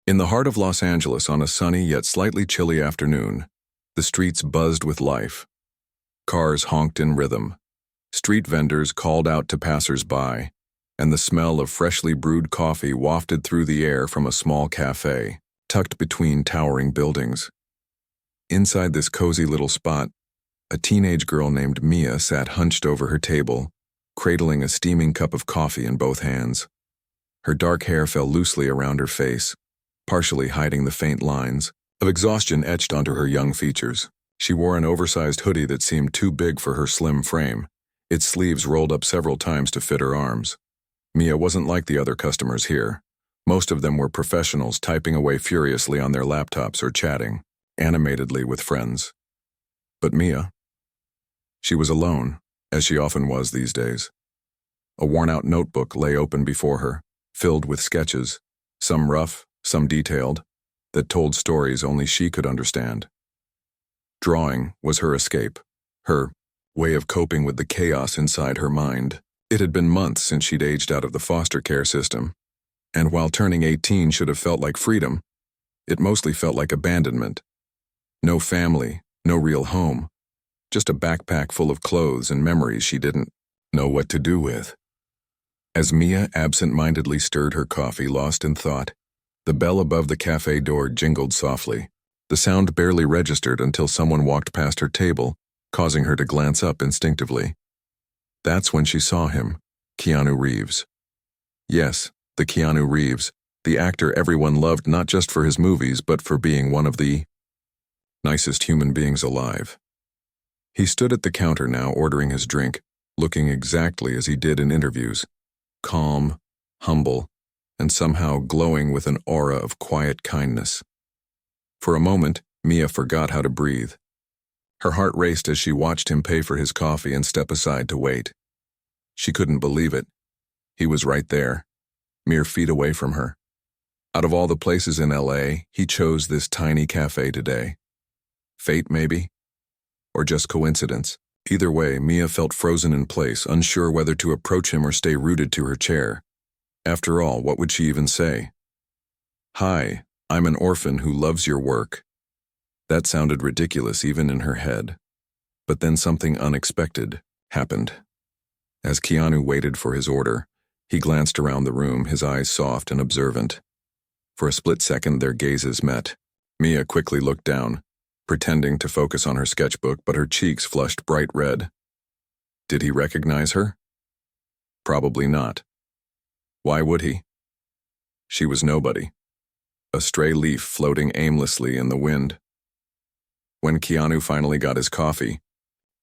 In the heart of Los Angeles on a sunny yet slightly chilly afternoon, the streets buzzed with life. Cars honked in rhythm. Street vendors called out to passers-by, and the smell of freshly brewed coffee wafted through the air from a small cafe, tucked between towering buildings. Inside this cozy little spot, a teenage girl named Mia sat hunched over her table, cradling a steaming cup of coffee in both hands. Her dark hair fell loosely around her face, partially hiding the faint lines of exhaustion etched onto her young features. She wore an oversized hoodie that seemed too big for her slim frame, its sleeves rolled up several times to fit her arms. Mia wasn't like the other customers here. Most of them were professionals typing away furiously on their laptops or chatting animatedly with friends. But Mia, she was alone, as she often was these days. A worn-out notebook lay open before her, filled with sketches, some rough, some detailed, that told stories only she could understand. Drawing was her escape, her way of coping with the chaos inside her mind. It had been months since she'd aged out of the foster care system, and while turning 18 should have felt like freedom, it mostly felt like abandonment. No family, no real home, just a backpack full of clothes and memories she didn't know what to do with. As Mia absent-mindedly stirred her coffee, lost in thought, the bell above the cafe door jingled softly. The sound barely registered until someone walked past her table, causing her to glance up instinctively. That's when she saw him, Keanu Reeves. Yes, the Keanu Reeves, the actor everyone loved not just for his movies but for being one of the nicest human beings alive. He stood at the counter now, ordering his drink, looking exactly as he did in interviews, calm, humble, and somehow glowing with an aura of quiet kindness. For a moment, Mia forgot how to breathe. Her heart raced as she watched him pay for his coffee and step aside to wait. She couldn't believe it. He was right there, mere feet away from her. Out of all the places in LA, he chose this tiny cafe today. Fate, maybe? Or just coincidence? Either way, Mia felt frozen in place, unsure whether to approach him or stay rooted to her chair. After all, what would she even say? "Hi, I'm an orphan who loves your work." That sounded ridiculous even in her head. But then something unexpected happened. As Keanu waited for his order, he glanced around the room, his eyes soft and observant. For a split second, their gazes met. Mia quickly looked down, pretending to focus on her sketchbook, but her cheeks flushed bright red. Did he recognize her? Probably not. Why would he? She was nobody. A stray leaf floating aimlessly in the wind. When Keanu finally got his coffee,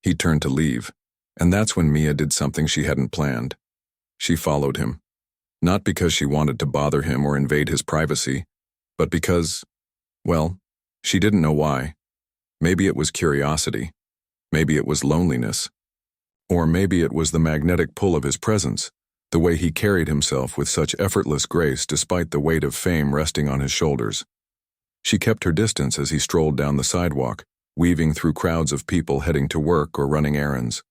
he turned to leave, and that's when Mia did something she hadn't planned. She followed him. Not because she wanted to bother him or invade his privacy, but because, well, she didn't know why. Maybe it was curiosity. Maybe it was loneliness. Or maybe it was the magnetic pull of his presence, the way he carried himself with such effortless grace despite the weight of fame resting on his shoulders. She kept her distance as he strolled down the sidewalk, weaving through crowds of people heading to work or running errands.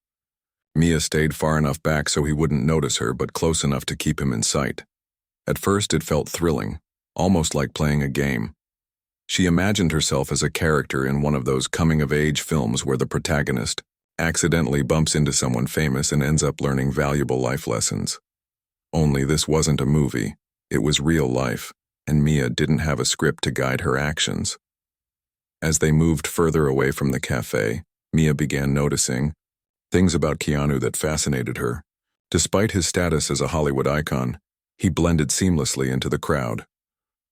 Mia stayed far enough back so he wouldn't notice her, but close enough to keep him in sight. At first it felt thrilling, almost like playing a game. She imagined herself as a character in one of those coming-of-age films where the protagonist accidentally bumps into someone famous and ends up learning valuable life lessons. Only this wasn't a movie, it was real life, and Mia didn't have a script to guide her actions. As they moved further away from the cafe, Mia began noticing things about Keanu that fascinated her. Despite his status as a Hollywood icon, he blended seamlessly into the crowd.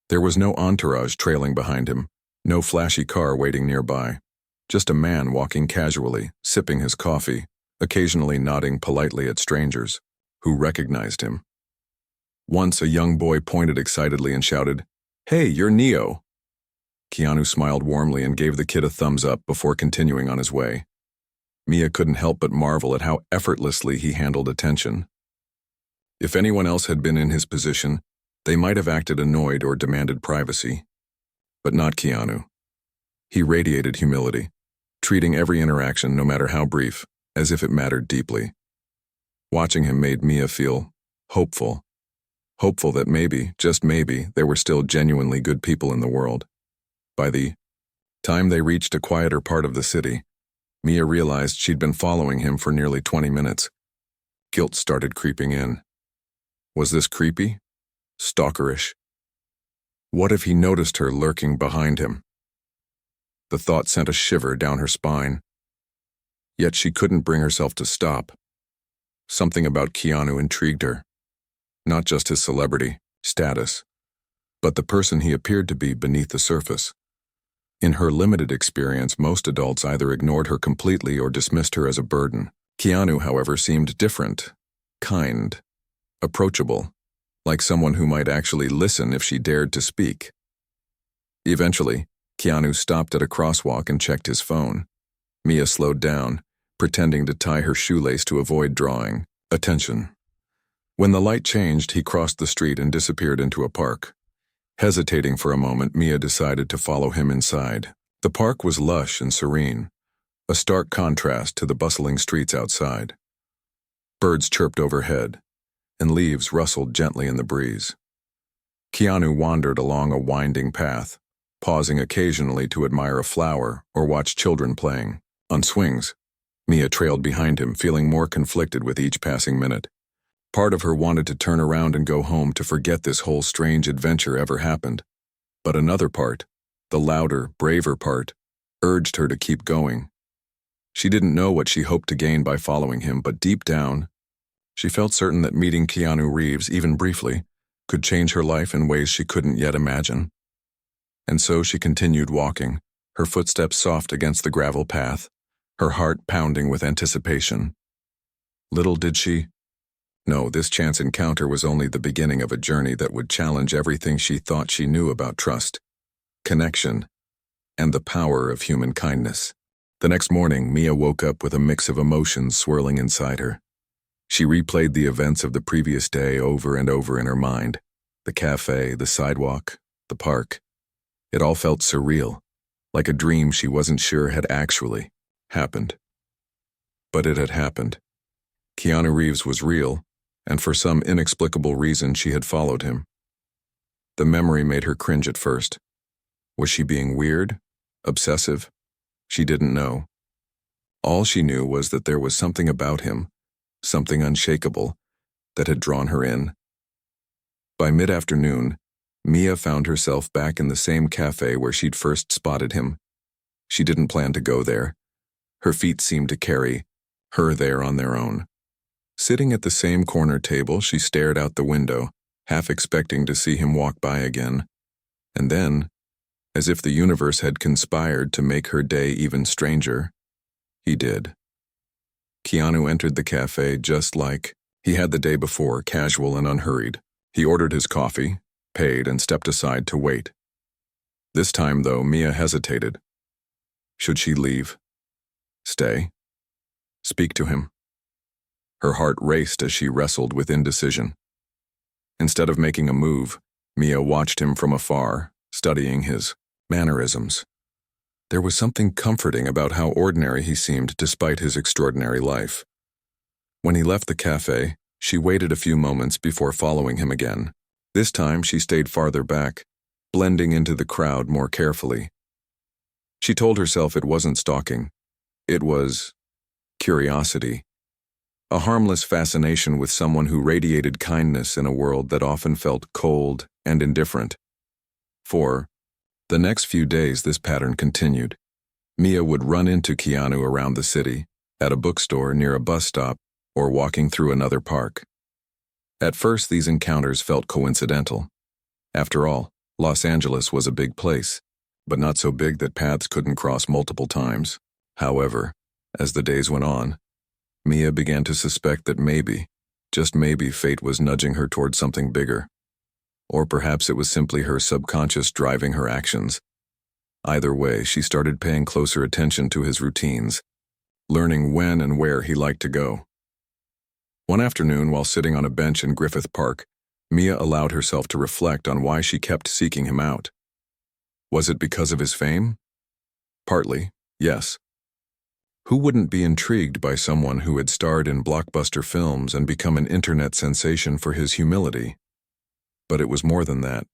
There was no entourage trailing behind him, no flashy car waiting nearby. Just a man walking casually, sipping his coffee, occasionally nodding politely at strangers, who recognized him. Once a young boy pointed excitedly and shouted, "Hey, you're Neo." Keanu smiled warmly and gave the kid a thumbs up before continuing on his way. Mia couldn't help but marvel at how effortlessly he handled attention. If anyone else had been in his position, they might have acted annoyed or demanded privacy. But not Keanu. He radiated humility, treating every interaction, no matter how brief, as if it mattered deeply. Watching him made Mia feel hopeful hopeful that maybe, just maybe, there were still genuinely good people in the world. By the time they reached a quieter part of the city, Mia realized she'd been following him for nearly 20 minutes. Guilt started creeping in. Was this creepy? Stalkerish? What if he noticed her lurking behind him? The thought sent a shiver down her spine. Yet she couldn't bring herself to stop. Something about Keanu intrigued her. Not just his celebrity, status, but the person he appeared to be beneath the surface. In her limited experience, most adults either ignored her completely or dismissed her as a burden. Keanu, however, seemed different, kind, approachable, like someone who might actually listen if she dared to speak. Eventually, Keanu stopped at a crosswalk and checked his phone. Mia slowed down, pretending to tie her shoelace to avoid drawing attention. When the light changed, he crossed the street and disappeared into a park. Hesitating for a moment, Mia decided to follow him inside. The park was lush and serene, a stark contrast to the bustling streets outside. Birds chirped overhead, and leaves rustled gently in the breeze. Keanu wandered along a winding path, pausing occasionally to admire a flower or watch children playing. On swings, Mia trailed behind him, feeling more conflicted with each passing minute. Part of her wanted to turn around and go home to forget this whole strange adventure ever happened. But another part, the louder, braver part, urged her to keep going. She didn't know what she hoped to gain by following him, but deep down, she felt certain that meeting Keanu Reeves, even briefly, could change her life in ways she couldn't yet imagine. And so she continued walking, her footsteps soft against the gravel path, her heart pounding with anticipation. Little did she know this chance encounter was only the beginning of a journey that would challenge everything she thought she knew about trust, connection, and the power of human kindness. The next morning, Mia woke up with a mix of emotions swirling inside her. She replayed the events of the previous day over and over in her mind. The cafe, the sidewalk, the park. It all felt surreal, like a dream she wasn't sure had actually happened. But it had happened. Keanu Reeves was real, and for some inexplicable reason she had followed him. The memory made her cringe at first. Was she being weird? Obsessive? She didn't know. All she knew was that there was something about him, something unshakable, that had drawn her in. By mid-afternoon, Mia found herself back in the same cafe where she'd first spotted him. She didn't plan to go there. Her feet seemed to carry her there on their own. Sitting at the same corner table, she stared out the window, half expecting to see him walk by again. And then, as if the universe had conspired to make her day even stranger, he did. Keanu entered the cafe just like he had the day before, casual and unhurried. He ordered his coffee, paid, and stepped aside to wait. This time, though, Mia hesitated. Should she leave? Stay? Speak to him? Her heart raced as she wrestled with indecision. Instead of making a move, Mia watched him from afar, studying his mannerisms. There was something comforting about how ordinary he seemed despite his extraordinary life. When he left the cafe, she waited a few moments before following him again. This time she stayed farther back, blending into the crowd more carefully. She told herself it wasn't stalking. It was curiosity. A harmless fascination with someone who radiated kindness in a world that often felt cold and indifferent. For the next few days, this pattern continued. Mia would run into Keanu around the city, at a bookstore, near a bus stop, or walking through another park. At first, these encounters felt coincidental. After all, Los Angeles was a big place, but not so big that paths couldn't cross multiple times. However, as the days went on, Mia began to suspect that maybe, just maybe, fate was nudging her toward something bigger. Or perhaps it was simply her subconscious driving her actions. Either way, she started paying closer attention to his routines, learning when and where he liked to go. One afternoon, while sitting on a bench in Griffith Park, Mia allowed herself to reflect on why she kept seeking him out. Was it because of his fame? Partly, yes. Who wouldn't be intrigued by someone who had starred in blockbuster films and become an internet sensation for his humility? But it was more than that.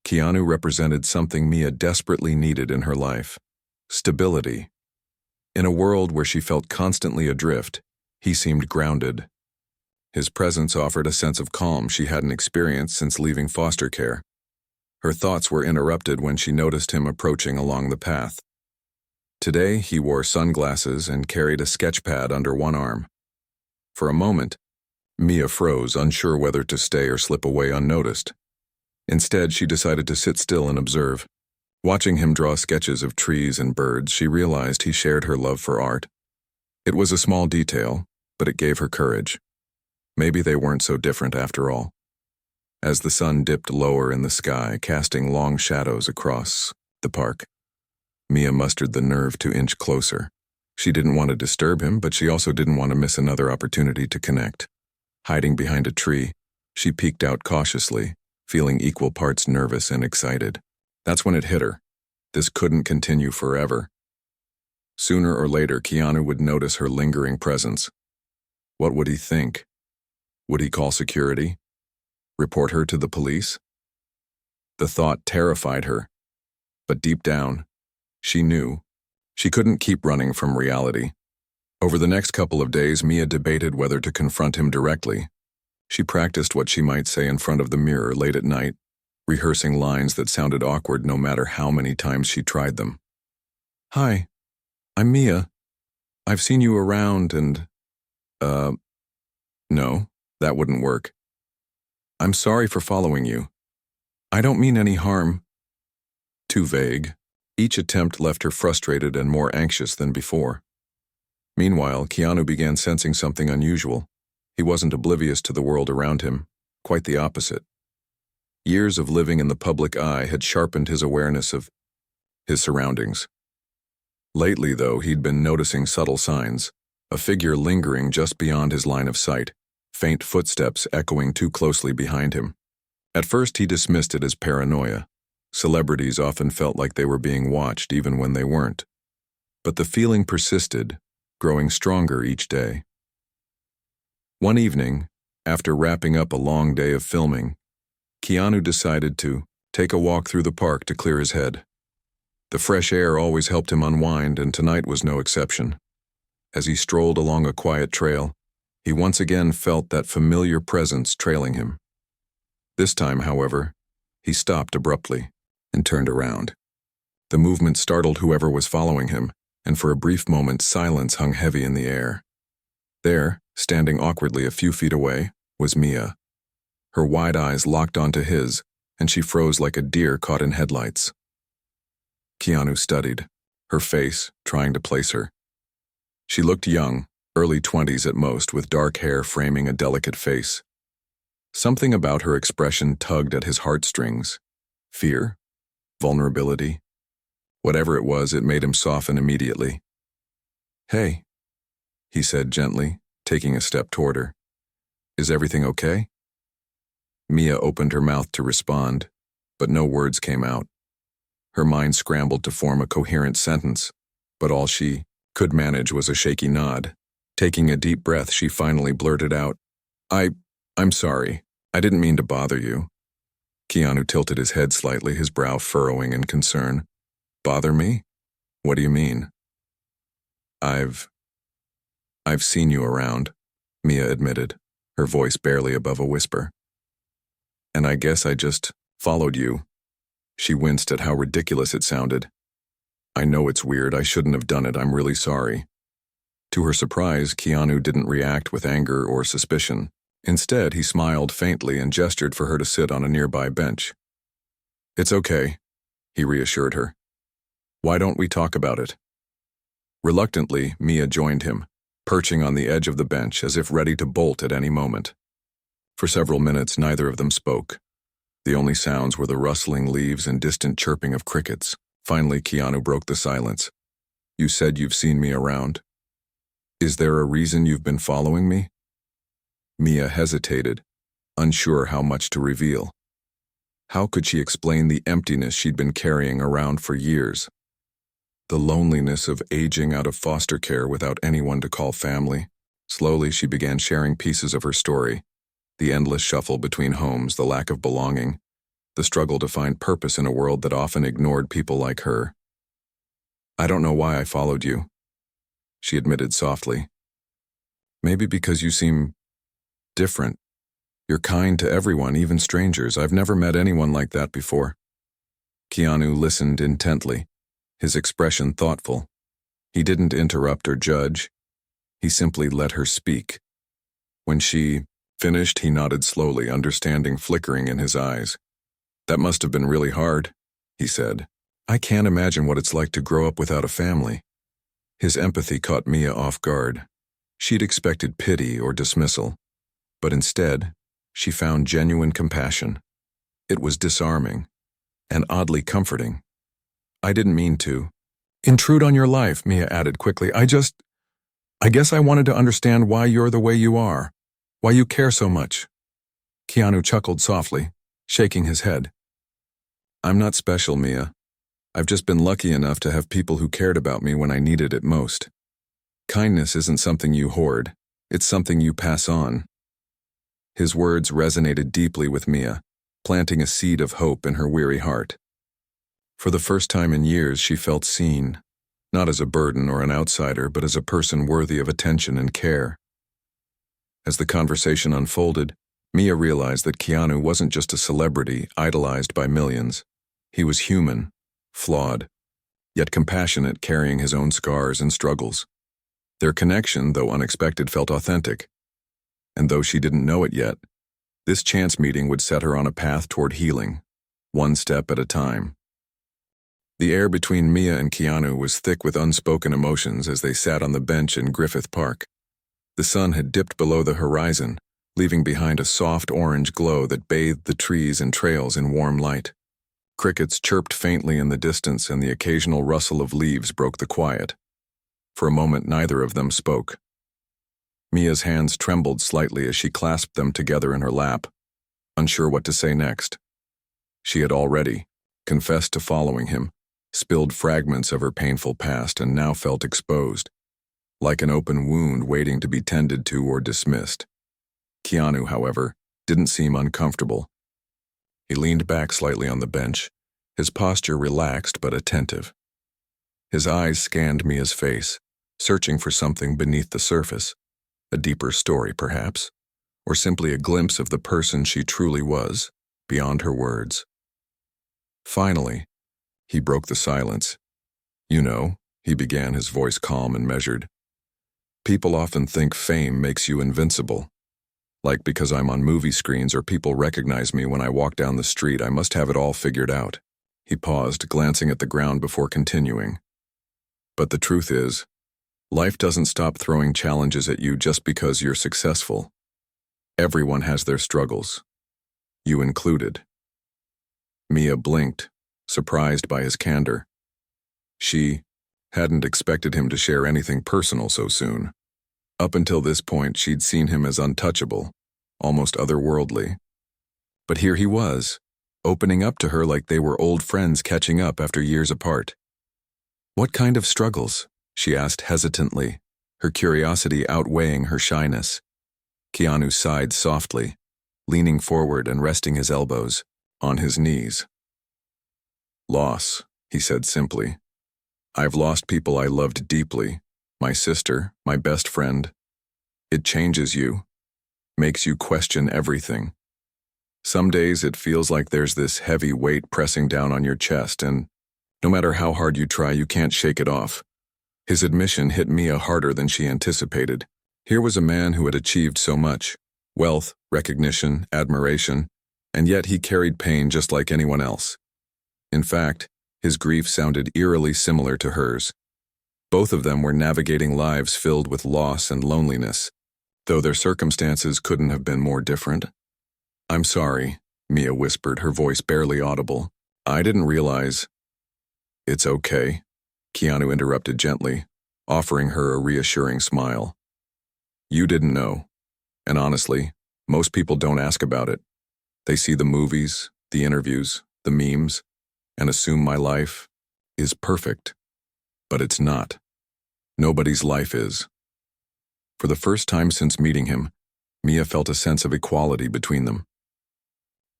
Keanu represented something Mia desperately needed in her life: stability. In a world where she felt constantly adrift, he seemed grounded. His presence offered a sense of calm she hadn't experienced since leaving foster care. Her thoughts were interrupted when she noticed him approaching along the path. Today, he wore sunglasses and carried a sketch pad under one arm. For a moment, Mia froze, unsure whether to stay or slip away unnoticed. Instead, she decided to sit still and observe. Watching him draw sketches of trees and birds, she realized he shared her love for art. It was a small detail, but it gave her courage. Maybe they weren't so different after all. As the sun dipped lower in the sky, casting long shadows across the park, Mia mustered the nerve to inch closer. She didn't want to disturb him, but she also didn't want to miss another opportunity to connect. Hiding behind a tree, she peeked out cautiously, feeling equal parts nervous and excited. That's when it hit her. This couldn't continue forever. Sooner or later, Keanu would notice her lingering presence. What would he think? Would he call security? Report her to the police? The thought terrified her. But deep down, she knew she couldn't keep running from reality. Over the next couple of days, Mia debated whether to confront him directly. She practiced what she might say in front of the mirror late at night, rehearsing lines that sounded awkward no matter how many times she tried them. "Hi, I'm Mia. I've seen you around and, no, that wouldn't work. I'm sorry for following you. I don't mean any harm." Too vague. Each attempt left her frustrated and more anxious than before. Meanwhile, Keanu began sensing something unusual. He wasn't oblivious to the world around him, quite the opposite. Years of living in the public eye had sharpened his awareness of his surroundings. Lately, though, he'd been noticing subtle signs: a figure lingering just beyond his line of sight, faint footsteps echoing too closely behind him. At first, he dismissed it as paranoia. Celebrities often felt like they were being watched even when they weren't. But the feeling persisted, growing stronger each day. One evening, after wrapping up a long day of filming, Keanu decided to take a walk through the park to clear his head. The fresh air always helped him unwind, and tonight was no exception. As he strolled along a quiet trail, he once again felt that familiar presence trailing him. This time, however, he stopped abruptly and turned around. The movement startled whoever was following him, and for a brief moment silence hung heavy in the air. There, standing awkwardly a few feet away, was Mia. Her wide eyes locked onto his, and she froze like a deer caught in headlights. Keanu studied, her face trying to place her. She looked young, early 20s at most, with dark hair framing a delicate face. Something about her expression tugged at his heartstrings. Fear? Vulnerability? Whatever it was, it made him soften immediately. "Hey," he said gently, taking a step toward her. "Is everything okay?" Mia opened her mouth to respond, but no words came out. Her mind scrambled to form a coherent sentence, but all she could manage was a shaky nod. Taking a deep breath, she finally blurted out, I'm sorry. I didn't mean to bother you." Keanu tilted his head slightly, his brow furrowing in concern. "Bother me? What do you mean?" I've seen you around," Mia admitted, her voice barely above a whisper. "And I guess I just followed you." She winced at how ridiculous it sounded. "I know it's weird. I shouldn't have done it. I'm really sorry." To her surprise, Keanu didn't react with anger or suspicion. Instead, he smiled faintly and gestured for her to sit on a nearby bench. "It's okay," he reassured her. "Why don't we talk about it?" Reluctantly, Mia joined him, perching on the edge of the bench as if ready to bolt at any moment. For several minutes, neither of them spoke. The only sounds were the rustling leaves and distant chirping of crickets. Finally, Keanu broke the silence. "You said you've seen me around. Is there a reason you've been following me?" Mia hesitated, unsure how much to reveal. How could she explain the emptiness she'd been carrying around for years? The loneliness of aging out of foster care without anyone to call family. Slowly, she began sharing pieces of her story. The endless shuffle between homes, the lack of belonging, the struggle to find purpose in a world that often ignored people like her. "I don't know why I followed you," she admitted softly. "Maybe because you seem different. You're kind to everyone, even strangers. I've never met anyone like that before." Keanu listened intently, his expression thoughtful. He didn't interrupt or judge. He simply let her speak. When she finished, he nodded slowly, understanding flickering in his eyes. "That must have been really hard," he said. "I can't imagine what it's like to grow up without a family." His empathy caught Mia off guard. She'd expected pity or dismissal, but instead, she found genuine compassion. It was disarming and oddly comforting. "I didn't mean to intrude on your life," Mia added quickly. I guess I wanted to understand why you're the way you are, why you care so much." Keanu chuckled softly, shaking his head. "I'm not special, Mia. I've just been lucky enough to have people who cared about me when I needed it most. Kindness isn't something you hoard, it's something you pass on." His words resonated deeply with Mia, planting a seed of hope in her weary heart. For the first time in years, she felt seen, not as a burden or an outsider, but as a person worthy of attention and care. As the conversation unfolded, Mia realized that Keanu wasn't just a celebrity idolized by millions. He was human, flawed, yet compassionate, carrying his own scars and struggles. Their connection, though unexpected, felt authentic. And though she didn't know it yet, this chance meeting would set her on a path toward healing, one step at a time. The air between Mia and Keanu was thick with unspoken emotions as they sat on the bench in Griffith Park. The sun had dipped below the horizon, leaving behind a soft orange glow that bathed the trees and trails in warm light. Crickets chirped faintly in the distance, and the occasional rustle of leaves broke the quiet. For a moment, neither of them spoke. Mia's hands trembled slightly as she clasped them together in her lap, unsure what to say next. She had already confessed to following him, spilled fragments of her painful past, and now felt exposed, like an open wound waiting to be tended to or dismissed. Keanu, however, didn't seem uncomfortable. He leaned back slightly on the bench, his posture relaxed but attentive. His eyes scanned Mia's face, searching for something beneath the surface, a deeper story perhaps, or simply a glimpse of the person she truly was, beyond her words. Finally, he broke the silence. "You know," he began, his voice calm and measured, "people often think fame makes you invincible. Like because I'm on movie screens or people recognize me when I walk down the street, I must have it all figured out." He paused, glancing at the ground before continuing. "But the truth is, life doesn't stop throwing challenges at you just because you're successful. Everyone has their struggles, you included." Mia blinked, surprised by his candor. She hadn't expected him to share anything personal so soon. Up until this point, she'd seen him as untouchable, almost otherworldly. But here he was, opening up to her like they were old friends catching up after years apart. "What kind of struggles?" she asked hesitantly, her curiosity outweighing her shyness. Keanu sighed softly, leaning forward and resting his elbows on his knees. "Loss," he said simply. "I've lost people I loved deeply, my sister, my best friend. It changes you, makes you question everything. Some days it feels like there's this heavy weight pressing down on your chest, and no matter how hard you try, you can't shake it off." His admission hit Mia harder than she anticipated. Here was a man who had achieved so much: wealth, recognition, admiration, and yet he carried pain just like anyone else. In fact, his grief sounded eerily similar to hers. Both of them were navigating lives filled with loss and loneliness, though their circumstances couldn't have been more different. "I'm sorry," Mia whispered, her voice barely audible. "I didn't realize—" "It's okay," Keanu interrupted gently, offering her a reassuring smile. "You didn't know. And honestly, most people don't ask about it. They see the movies, the interviews, the memes, and assume my life is perfect. But it's not. Nobody's life is." For the first time since meeting him, Mia felt a sense of equality between them.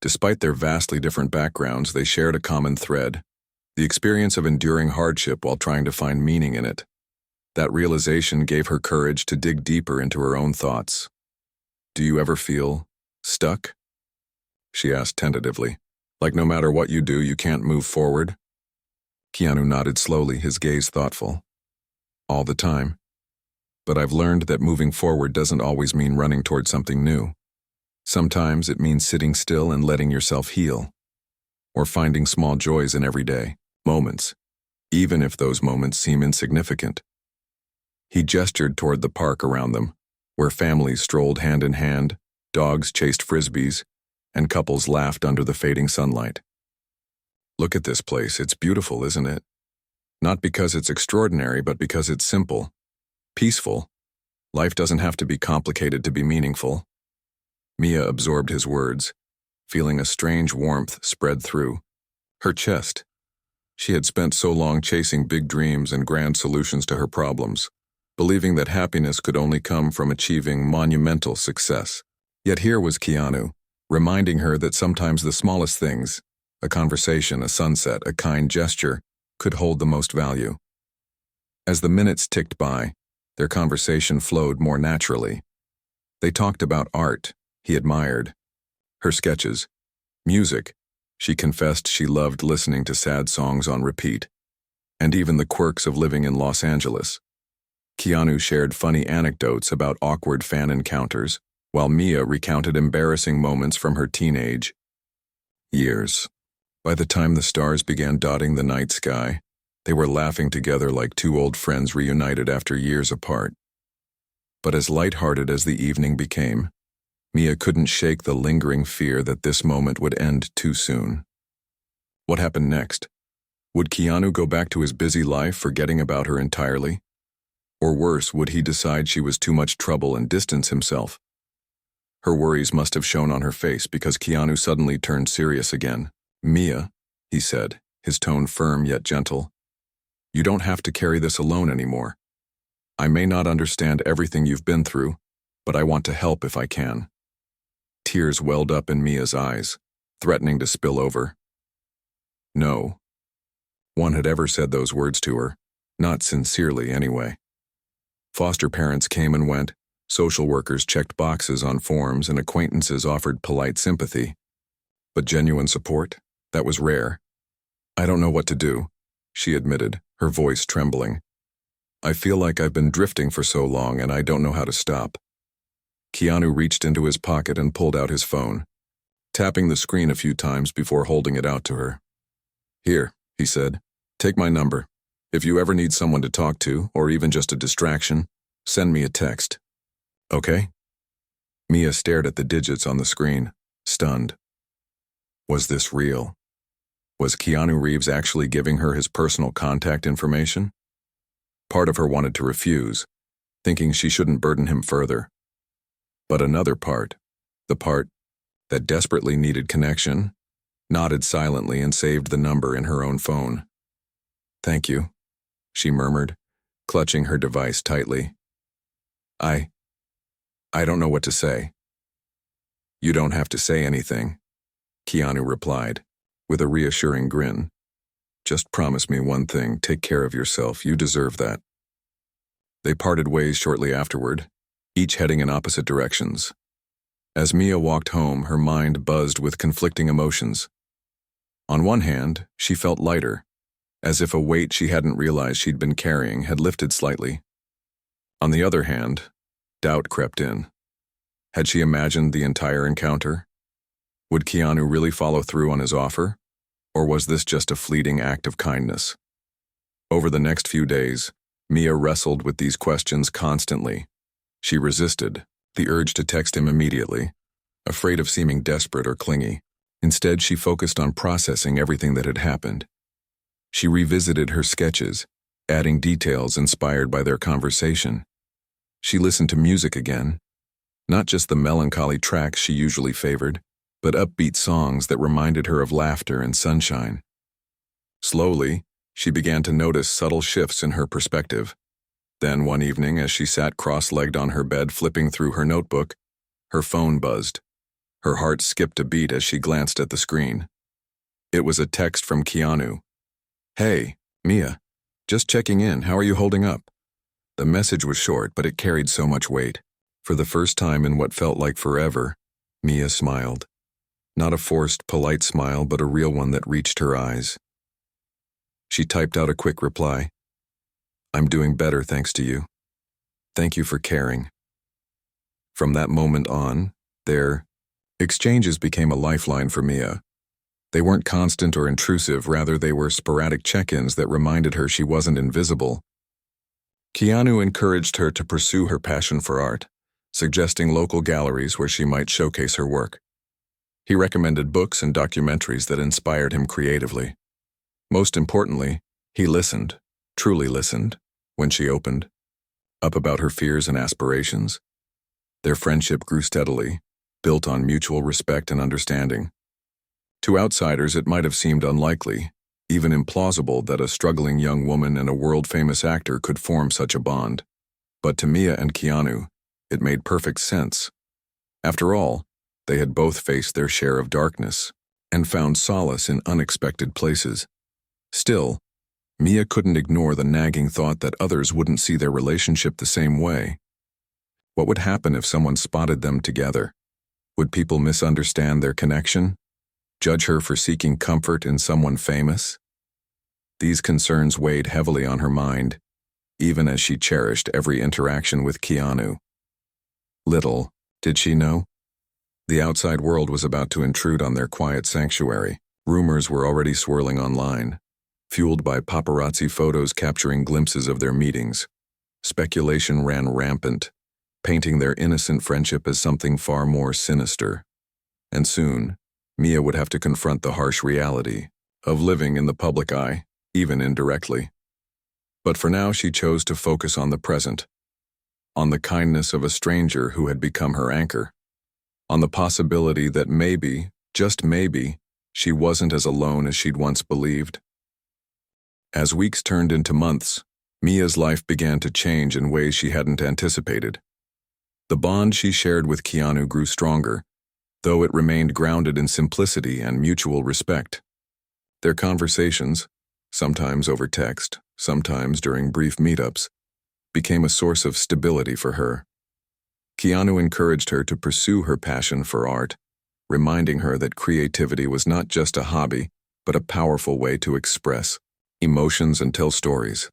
Despite their vastly different backgrounds, they shared a common thread, the experience of enduring hardship while trying to find meaning in it. That realization gave her courage to dig deeper into her own thoughts. "Do you ever feel stuck?" she asked tentatively. "Like no matter what you do, you can't move forward?" Keanu nodded slowly, his gaze thoughtful. "All the time. But I've learned that moving forward doesn't always mean running toward something new. Sometimes it means sitting still and letting yourself heal, or finding small joys in everyday moments, even if those moments seem insignificant." He gestured toward the park around them, where families strolled hand in hand, dogs chased frisbees, and couples laughed under the fading sunlight. "Look at this place. It's beautiful, isn't it? Not because it's extraordinary, but because it's simple, peaceful. Life doesn't have to be complicated to be meaningful." Mia absorbed his words, feeling a strange warmth spread through her chest. She had spent so long chasing big dreams and grand solutions to her problems, believing that happiness could only come from achieving monumental success. Yet here was Keanu, reminding her that sometimes the smallest things, a conversation, a sunset, a kind gesture, could hold the most value. As the minutes ticked by, their conversation flowed more naturally. They talked about art he admired, her sketches, music. She confessed she loved listening to sad songs on repeat, and even the quirks of living in Los Angeles. Keanu shared funny anecdotes about awkward fan encounters, while Mia recounted embarrassing moments from her teenage years. By the time the stars began dotting the night sky, they were laughing together like two old friends reunited after years apart. But as lighthearted as the evening became, Mia couldn't shake the lingering fear that this moment would end too soon. What happened next? Would Keanu go back to his busy life, forgetting about her entirely? Or worse, would he decide she was too much trouble and distance himself? Her worries must have shown on her face because Keanu suddenly turned serious again. "Mia," he said, his tone firm yet gentle, "you don't have to carry this alone anymore. I may not understand everything you've been through, but I want to help if I can." Tears welled up in Mia's eyes, threatening to spill over. No one had ever said those words to her, not sincerely anyway. Foster parents came and went, social workers checked boxes on forms, and acquaintances offered polite sympathy. But genuine support? That was rare. "I don't know what to do," she admitted, her voice trembling. "I feel like I've been drifting for so long and I don't know how to stop." Keanu reached into his pocket and pulled out his phone, tapping the screen a few times before holding it out to her. "Here," he said, "take my number. If you ever need someone to talk to, or even just a distraction, send me a text. Okay?" Mia stared at the digits on the screen, stunned. Was this real? Was Keanu Reeves actually giving her his personal contact information? Part of her wanted to refuse, thinking she shouldn't burden him further. But another part, the part that desperately needed connection, nodded silently and saved the number in her own phone. "Thank you," she murmured, clutching her device tightly. I don't know what to say." "You don't have to say anything," Keanu replied, with a reassuring grin. "Just promise me one thing, take care of yourself, you deserve that." They parted ways shortly afterward, each heading in opposite directions. As Mia walked home, her mind buzzed with conflicting emotions. On one hand, she felt lighter, as if a weight she hadn't realized she'd been carrying had lifted slightly. On the other hand, doubt crept in. Had she imagined the entire encounter? Would Keanu really follow through on his offer? Or was this just a fleeting act of kindness? Over the next few days, Mia wrestled with these questions constantly. She resisted the urge to text him immediately, afraid of seeming desperate or clingy. Instead, she focused on processing everything that had happened. She revisited her sketches, adding details inspired by their conversation. She listened to music again, not just the melancholy tracks she usually favored, but upbeat songs that reminded her of laughter and sunshine. Slowly, she began to notice subtle shifts in her perspective. Then one evening, as she sat cross-legged on her bed flipping through her notebook, Her phone buzzed. Her heart skipped a beat as she glanced at the screen. It was a text from Keanu. "Hey, Mia. Just checking in. How are you holding up?" The message was short, but it carried so much weight. For the first time in what felt like forever, Mia smiled. Not a forced, polite smile, but a real one that reached her eyes. She typed out a quick reply. "I'm doing better thanks to you. Thank you for caring." From that moment on, their exchanges became a lifeline for Mia. They weren't constant or intrusive, rather they were sporadic check-ins that reminded her she wasn't invisible. Keanu encouraged her to pursue her passion for art, suggesting local galleries where she might showcase her work. He recommended books and documentaries that inspired him creatively. Most importantly, he listened, truly listened, when she opened up about her fears and aspirations. Their friendship grew steadily, built on mutual respect and understanding. To outsiders, it might have seemed unlikely, even implausible, that a struggling young woman and a world-famous actor could form such a bond. But to Mia and Keanu, it made perfect sense. After all, they had both faced their share of darkness and found solace in unexpected places. Still, Mia couldn't ignore the nagging thought that others wouldn't see their relationship the same way. What would happen if someone spotted them together? Would people misunderstand their connection? Judge her for seeking comfort in someone famous? These concerns weighed heavily on her mind, even as she cherished every interaction with Keanu. Little did she know, the outside world was about to intrude on their quiet sanctuary. Rumors were already swirling online, fueled by paparazzi photos capturing glimpses of their meetings. Speculation ran rampant, painting their innocent friendship as something far more sinister. And soon, Mia would have to confront the harsh reality of living in the public eye, even indirectly. But for now, she chose to focus on the present, on the kindness of a stranger who had become her anchor, on the possibility that maybe, just maybe, she wasn't as alone as she'd once believed. As weeks turned into months, Mia's life began to change in ways she hadn't anticipated. The bond she shared with Keanu grew stronger, though it remained grounded in simplicity and mutual respect. Their conversations, sometimes over text, sometimes during brief meetups, became a source of stability for her. Keanu encouraged her to pursue her passion for art, reminding her that creativity was not just a hobby, but a powerful way to express emotions and tell stories.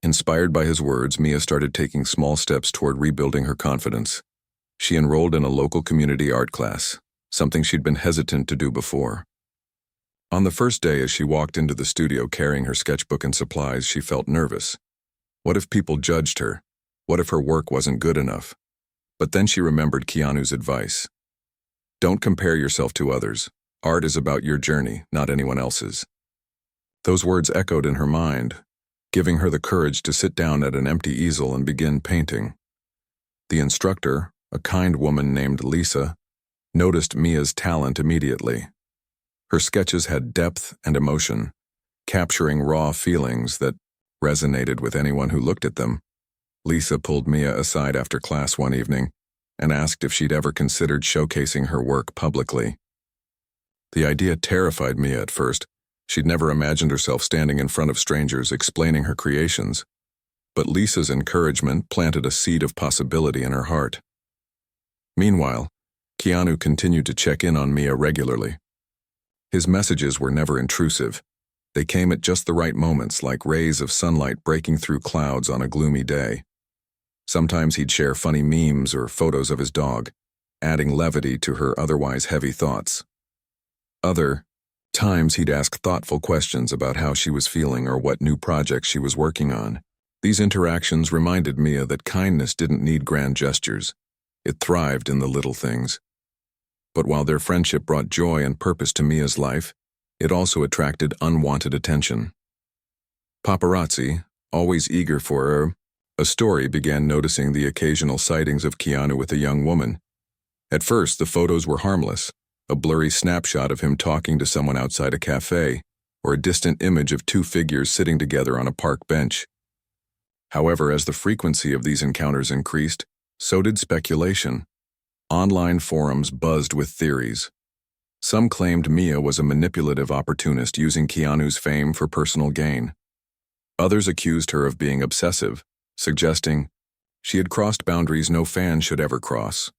Inspired by his words, Mia started taking small steps toward rebuilding her confidence. She enrolled in a local community art class, something she'd been hesitant to do before. On the first day, as she walked into the studio carrying her sketchbook and supplies, she felt nervous. What if people judged her? What if her work wasn't good enough? But then she remembered Keanu's advice. Don't compare yourself to others. Art is about your journey, not anyone else's. Those words echoed in her mind, giving her the courage to sit down at an empty easel and begin painting. The instructor, a kind woman named Lisa, noticed Mia's talent immediately. Her sketches had depth and emotion, capturing raw feelings that resonated with anyone who looked at them. Lisa pulled Mia aside after class one evening and asked if she'd ever considered showcasing her work publicly. The idea terrified Mia at first. She'd never imagined herself standing in front of strangers explaining her creations. But Lisa's encouragement planted a seed of possibility in her heart. Meanwhile, Keanu continued to check in on Mia regularly. His messages were never intrusive. They came at just the right moments, like rays of sunlight breaking through clouds on a gloomy day. Sometimes he'd share funny memes or photos of his dog, adding levity to her otherwise heavy thoughts. Other times he'd ask thoughtful questions about how she was feeling or what new projects she was working on. These interactions reminded Mia that kindness didn't need grand gestures. It thrived in the little things. But while their friendship brought joy and purpose to Mia's life, it also attracted unwanted attention. Paparazzi, always eager for a story, began noticing the occasional sightings of Keanu with a young woman. At first, the photos were harmless, a blurry snapshot of him talking to someone outside a cafe, or a distant image of two figures sitting together on a park bench. However, as the frequency of these encounters increased, so did speculation. Online forums buzzed with theories. Some claimed Mia was a manipulative opportunist using Keanu's fame for personal gain. Others accused her of being obsessive, suggesting she had crossed boundaries no fan should ever cross.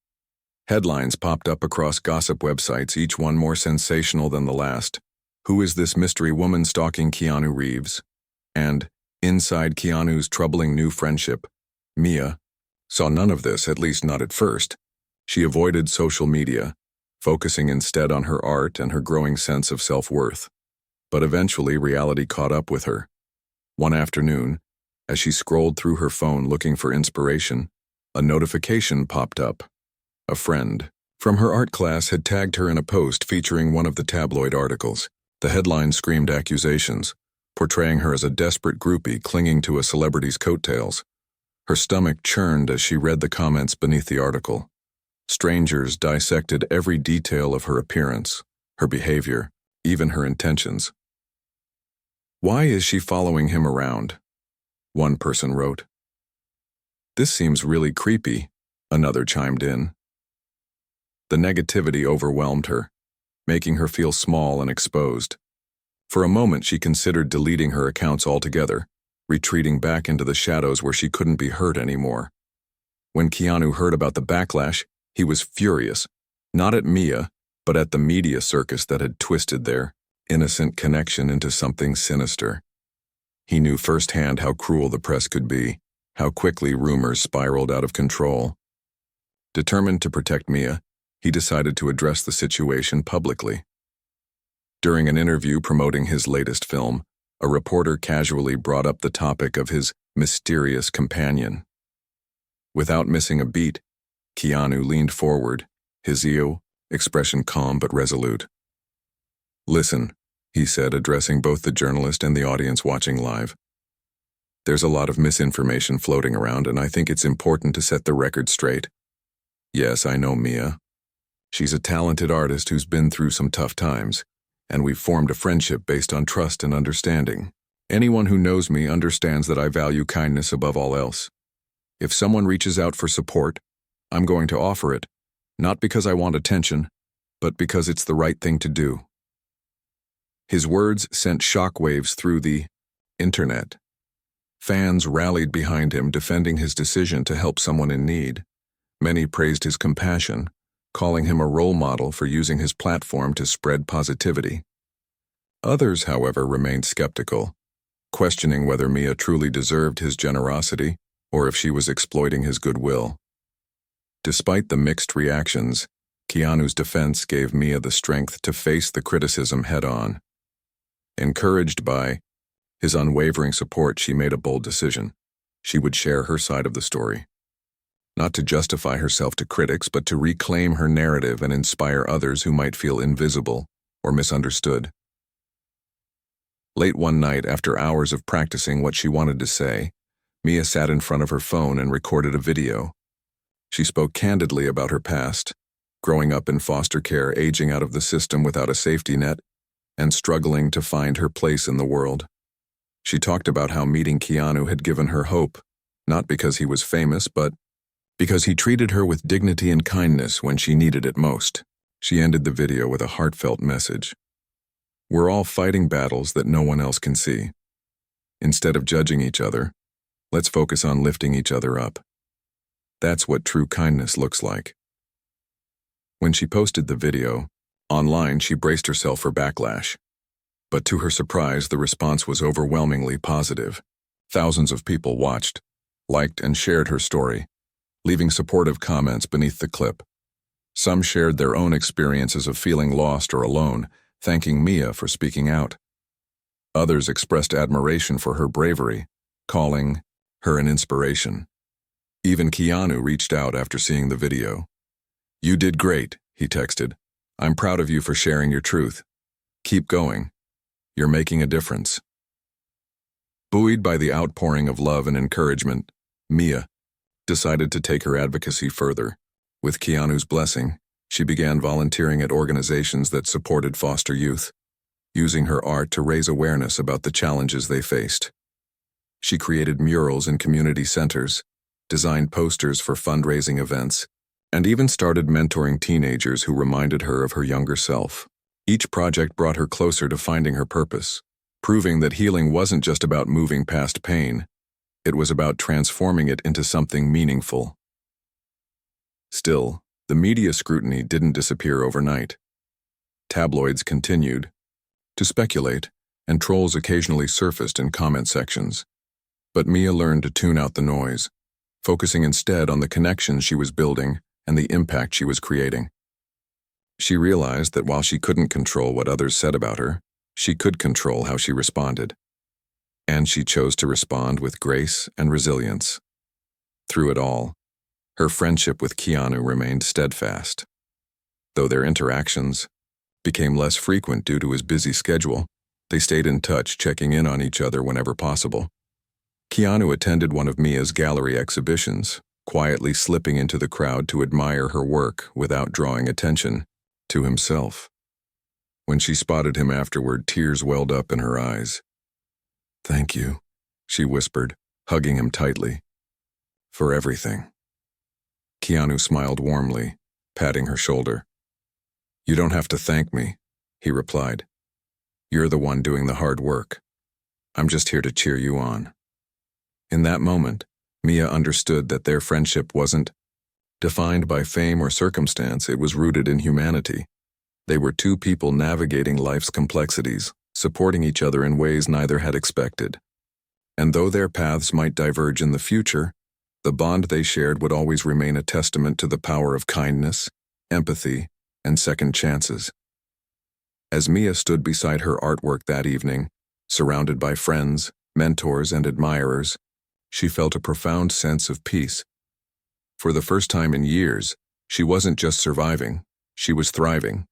Headlines popped up across gossip websites, each one more sensational than the last. Who is this mystery woman stalking Keanu Reeves? And, inside Keanu's troubling new friendship, Mia saw none of this, at least not at first. She avoided social media, focusing instead on her art and her growing sense of self-worth. But eventually reality caught up with her. One afternoon, as she scrolled through her phone looking for inspiration, a notification popped up. A friend from her art class had tagged her in a post featuring one of the tabloid articles. The headline screamed accusations, portraying her as a desperate groupie clinging to a celebrity's coattails. Her stomach churned as she read the comments beneath the article. Strangers dissected every detail of her appearance, her behavior, even her intentions. Why is she following him around? One person wrote. This seems really creepy, another chimed in. The negativity overwhelmed her, making her feel small and exposed. For a moment she considered deleting her accounts altogether, retreating back into the shadows where she couldn't be hurt anymore. When Keanu heard about the backlash, he was furious, not at Mia, but at the media circus that had twisted their innocent connection into something sinister. He knew firsthand how cruel the press could be, how quickly rumors spiraled out of control. Determined to protect Mia, he decided to address the situation publicly. During an interview promoting his latest film, a reporter casually brought up the topic of his mysterious companion. Without missing a beat, Keanu leaned forward, his expression calm but resolute. Listen, he said, addressing both the journalist and the audience watching live. There's a lot of misinformation floating around, and I think it's important to set the record straight. Yes, I know Mia. She's a talented artist who's been through some tough times, and we've formed a friendship based on trust and understanding. Anyone who knows me understands that I value kindness above all else. If someone reaches out for support, I'm going to offer it, not because I want attention, but because it's the right thing to do. His words sent shockwaves through the internet. Fans rallied behind him, defending his decision to help someone in need. Many praised his compassion, calling him a role model for using his platform to spread positivity. Others, however, remained skeptical, questioning whether Mia truly deserved his generosity or if she was exploiting his goodwill. Despite the mixed reactions, Keanu's defense gave Mia the strength to face the criticism head-on. Encouraged by his unwavering support, she made a bold decision. She would share her side of the story. Not to justify herself to critics, but to reclaim her narrative and inspire others who might feel invisible or misunderstood. Late one night, after hours of practicing what she wanted to say, Mia sat in front of her phone and recorded a video. She spoke candidly about her past, growing up in foster care, aging out of the system without a safety net, and struggling to find her place in the world. She talked about how meeting Keanu had given her hope, not because he was famous, but because he treated her with dignity and kindness when she needed it most. She ended the video with a heartfelt message. We're all fighting battles that no one else can see. Instead of judging each other, let's focus on lifting each other up. That's what true kindness looks like. When she posted the video, online she braced herself for backlash. But to her surprise, the response was overwhelmingly positive. Thousands of people watched, liked, and shared her story, leaving supportive comments beneath the clip. Some shared their own experiences of feeling lost or alone, thanking Mia for speaking out. Others expressed admiration for her bravery, calling her an inspiration. Even Keanu reached out after seeing the video. "You did great," he texted. "I'm proud of you for sharing your truth. Keep going. You're making a difference." Buoyed by the outpouring of love and encouragement, Mia decided to take her advocacy further. With Keanu's blessing, she began volunteering at organizations that supported foster youth, using her art to raise awareness about the challenges they faced. She created murals in community centers, designed posters for fundraising events, and even started mentoring teenagers who reminded her of her younger self. Each project brought her closer to finding her purpose, proving that healing wasn't just about moving past pain, it was about transforming it into something meaningful. Still, the media scrutiny didn't disappear overnight. Tabloids continued to speculate, and trolls occasionally surfaced in comment sections. But Mia learned to tune out the noise, focusing instead on the connections she was building and the impact she was creating. She realized that while she couldn't control what others said about her, she could control how she responded. And she chose to respond with grace and resilience. Through it all, her friendship with Keanu remained steadfast. Though their interactions became less frequent due to his busy schedule, they stayed in touch, checking in on each other whenever possible. Keanu attended one of Mia's gallery exhibitions, quietly slipping into the crowd to admire her work without drawing attention to himself. When she spotted him afterward, tears welled up in her eyes. "Thank you," she whispered, hugging him tightly. "For everything." Keanu smiled warmly, patting her shoulder. "You don't have to thank me," he replied. "You're the one doing the hard work. I'm just here to cheer you on." In that moment, Mia understood that their friendship wasn't defined by fame or circumstance, it was rooted in humanity. They were two people navigating life's complexities, supporting each other in ways neither had expected. And though their paths might diverge in the future, the bond they shared would always remain a testament to the power of kindness, empathy, and second chances. As Mia stood beside her artwork that evening, surrounded by friends, mentors, and admirers, she felt a profound sense of peace. For the first time in years, she wasn't just surviving, she was thriving,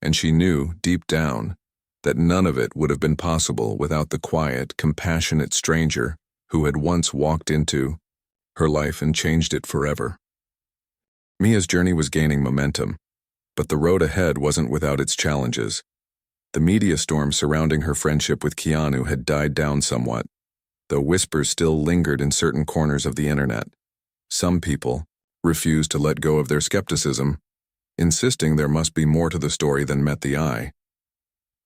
and she knew, deep down, that none of it would have been possible without the quiet, compassionate stranger who had once walked into her life and changed it forever. Mia's journey was gaining momentum, but the road ahead wasn't without its challenges. The media storm surrounding her friendship with Keanu had died down somewhat, though whispers still lingered in certain corners of the internet. Some people refused to let go of their skepticism, insisting there must be more to the story than met the eye.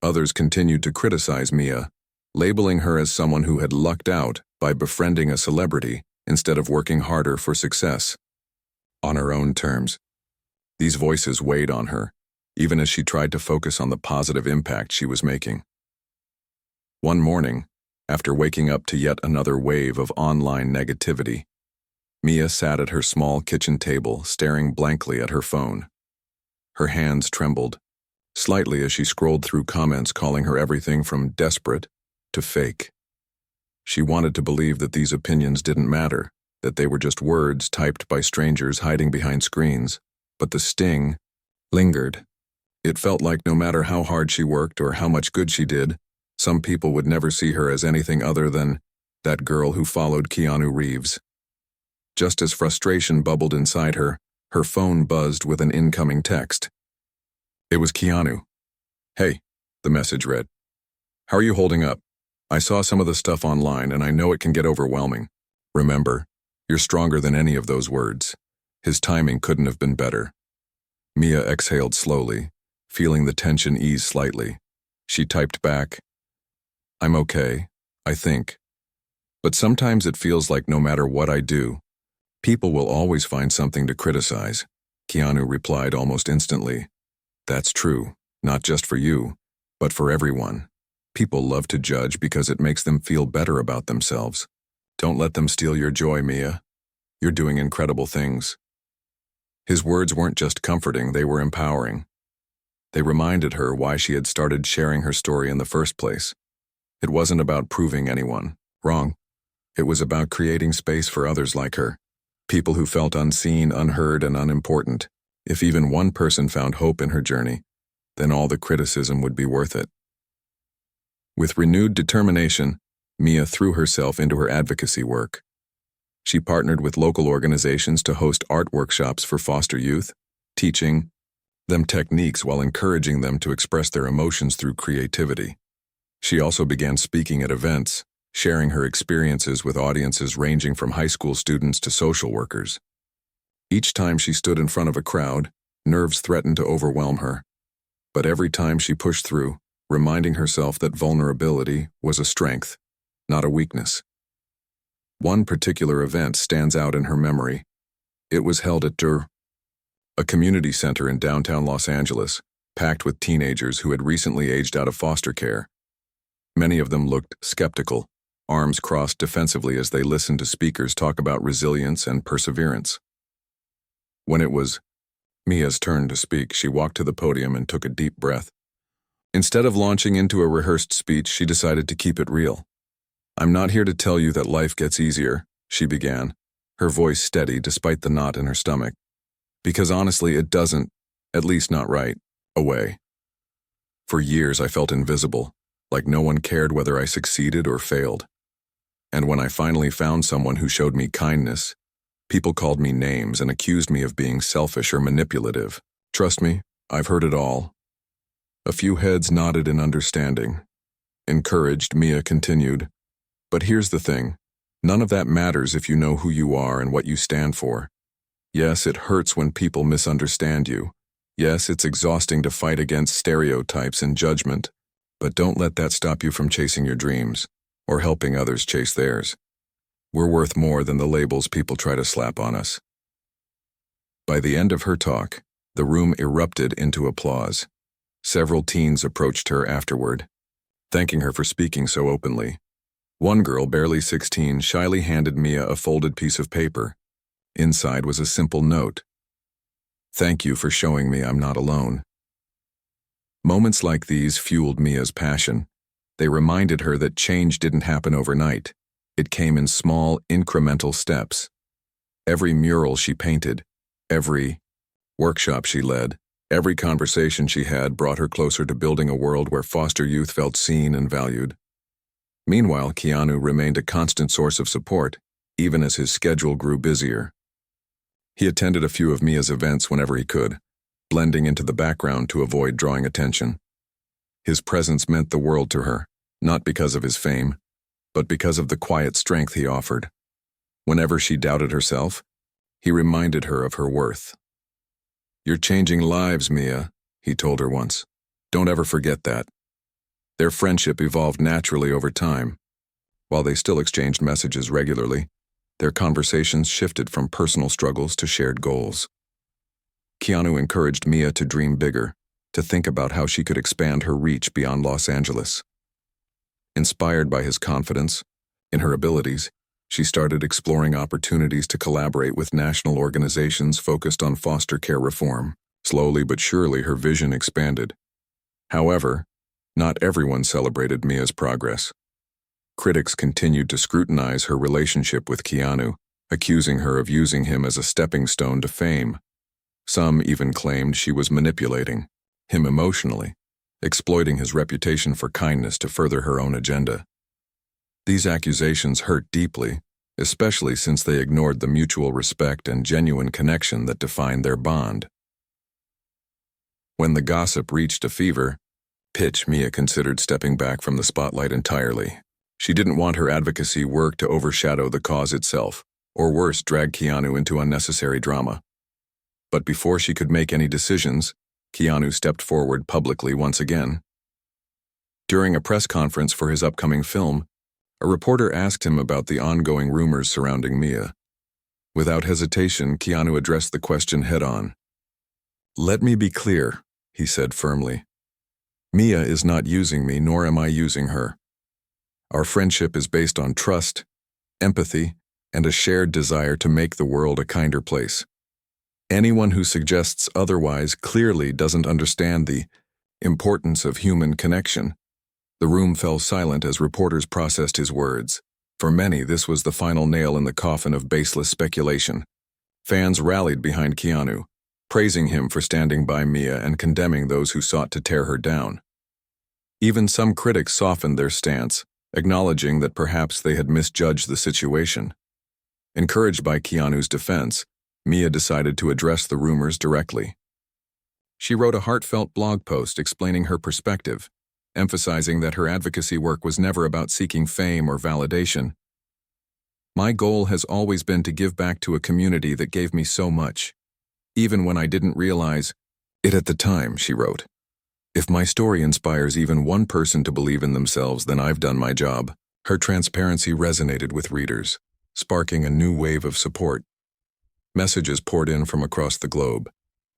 Others continued to criticize Mia, labeling her as someone who had lucked out by befriending a celebrity instead of working harder for success on her own terms. These voices weighed on her, even as she tried to focus on the positive impact she was making. One morning, after waking up to yet another wave of online negativity, Mia sat at her small kitchen table, staring blankly at her phone. Her hands trembled slightly as she scrolled through comments calling her everything from desperate to fake. She wanted to believe that these opinions didn't matter, that they were just words typed by strangers hiding behind screens, but the sting lingered. It felt like no matter how hard she worked or how much good she did, some people would never see her as anything other than that girl who followed Keanu Reeves. Just as frustration bubbled inside her, her phone buzzed with an incoming text. It was Keanu. "Hey," the message read. "How are you holding up? I saw some of the stuff online and I know it can get overwhelming. Remember, you're stronger than any of those words." His timing couldn't have been better. Mia exhaled slowly, feeling the tension ease slightly. She typed back, "I'm okay, I think. But sometimes it feels like no matter what I do, people will always find something to criticize." Keanu replied almost instantly, "That's true, not just for you, but for everyone. People love to judge because it makes them feel better about themselves. Don't let them steal your joy, Mia. You're doing incredible things." His words weren't just comforting, they were empowering. They reminded her why she had started sharing her story in the first place. It wasn't about proving anyone wrong. It was about creating space for others like her, people who felt unseen, unheard, and unimportant. If even one person found hope in her journey, then all the criticism would be worth it. With renewed determination, Mia threw herself into her advocacy work. She partnered with local organizations to host art workshops for foster youth, teaching them techniques while encouraging them to express their emotions through creativity. She also began speaking at events, sharing her experiences with audiences ranging from high school students to social workers. Each time she stood in front of a crowd, nerves threatened to overwhelm her. But every time she pushed through, reminding herself that vulnerability was a strength, not a weakness. One particular event stands out in her memory. It was held at a community center in downtown Los Angeles, packed with teenagers who had recently aged out of foster care. Many of them looked skeptical, arms crossed defensively as they listened to speakers talk about resilience and perseverance. When it was Mia's turn to speak, she walked to the podium and took a deep breath. Instead of launching into a rehearsed speech, she decided to keep it real. "I'm not here to tell you that life gets easier," she began, her voice steady despite the knot in her stomach. "Because honestly, it doesn't, at least not right away. For years I felt invisible, like no one cared whether I succeeded or failed. And when I finally found someone who showed me kindness, people called me names and accused me of being selfish or manipulative. Trust me, I've heard it all." A few heads nodded in understanding. Encouraged, Mia continued, "But here's the thing. None of that matters if you know who you are and what you stand for. Yes, it hurts when people misunderstand you. Yes, it's exhausting to fight against stereotypes and judgment, but don't let that stop you from chasing your dreams or helping others chase theirs. We're worth more than the labels people try to slap on us." By the end of her talk, the room erupted into applause. Several teens approached her afterward, thanking her for speaking so openly. One girl, barely 16, shyly handed Mia a folded piece of paper. Inside was a simple note. "Thank you for showing me I'm not alone." Moments like these fueled Mia's passion. They reminded her that change didn't happen overnight. It came in small, incremental steps. Every mural she painted, every workshop she led, every conversation she had brought her closer to building a world where foster youth felt seen and valued. Meanwhile, Keanu remained a constant source of support, even as his schedule grew busier. He attended a few of Mia's events whenever he could, blending into the background to avoid drawing attention. His presence meant the world to her, not because of his fame, but because of the quiet strength he offered. Whenever she doubted herself, he reminded her of her worth. "You're changing lives, Mia," he told her once. "Don't ever forget that." Their friendship evolved naturally over time. While they still exchanged messages regularly, their conversations shifted from personal struggles to shared goals. Keanu encouraged Mia to dream bigger, to think about how she could expand her reach beyond Los Angeles. Inspired by his confidence in her abilities, she started exploring opportunities to collaborate with national organizations focused on foster care reform. Slowly but surely, her vision expanded. However, not everyone celebrated Mia's progress. Critics continued to scrutinize her relationship with Keanu, accusing her of using him as a stepping stone to fame. Some even claimed she was manipulating him emotionally, exploiting his reputation for kindness to further her own agenda. These accusations hurt deeply, especially since they ignored the mutual respect and genuine connection that defined their bond. When the gossip reached a fever pitch, Mia considered stepping back from the spotlight entirely. She didn't want her advocacy work to overshadow the cause itself, or worse, drag Keanu into unnecessary drama. But before she could make any decisions, Keanu stepped forward publicly once again. During a press conference for his upcoming film, a reporter asked him about the ongoing rumors surrounding Mia. Without hesitation, Keanu addressed the question head-on. "Let me be clear," he said firmly. "Mia is not using me, nor am I using her. Our friendship is based on trust, empathy, and a shared desire to make the world a kinder place. Anyone who suggests otherwise clearly doesn't understand the importance of human connection." The room fell silent as reporters processed his words. For many, this was the final nail in the coffin of baseless speculation. Fans rallied behind Keanu, praising him for standing by Mia and condemning those who sought to tear her down. Even some critics softened their stance, acknowledging that perhaps they had misjudged the situation. Encouraged by Keanu's defense, Mia decided to address the rumors directly. She wrote a heartfelt blog post explaining her perspective, emphasizing that her advocacy work was never about seeking fame or validation. My goal has always been to give back to a community that gave me so much, even when I didn't realize it at the time," she wrote. "If my story inspires even one person to believe in themselves, then I've done my job." Her transparency resonated with readers, sparking a new wave of support. Messages poured in from across the globe,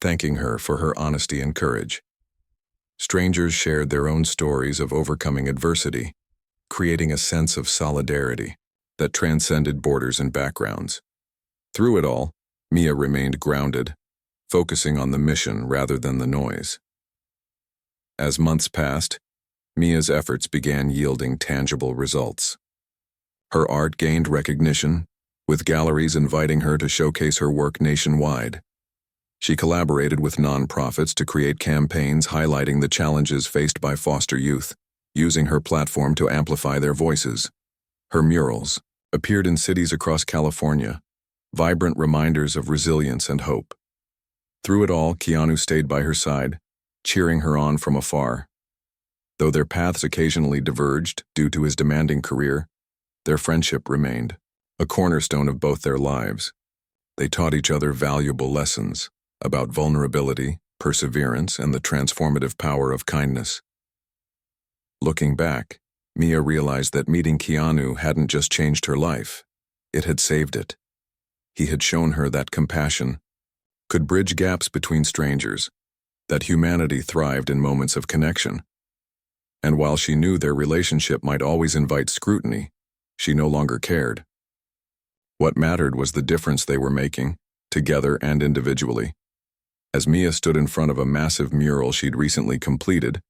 thanking her for her honesty and courage. Strangers shared their own stories of overcoming adversity, creating a sense of solidarity that transcended borders and backgrounds. Through it all, Mia remained grounded, focusing on the mission rather than the noise. As months passed, Mia's efforts began yielding tangible results. Her art gained recognition, with galleries inviting her to showcase her work nationwide. She collaborated with nonprofits to create campaigns highlighting the challenges faced by foster youth, using her platform to amplify their voices. Her murals appeared in cities across California, vibrant reminders of resilience and hope. Through it all, Keanu stayed by her side, cheering her on from afar. Though their paths occasionally diverged due to his demanding career, their friendship remained a cornerstone of both their lives. They taught each other valuable lessons about vulnerability, perseverance, and the transformative power of kindness. Looking back, Mia realized that meeting Keanu hadn't just changed her life, it had saved it. He had shown her that compassion could bridge gaps between strangers, that humanity thrived in moments of connection. And while she knew their relationship might always invite scrutiny, she no longer cared. What mattered was the difference they were making, together and individually. As Mia stood in front of a massive mural she'd recently completed,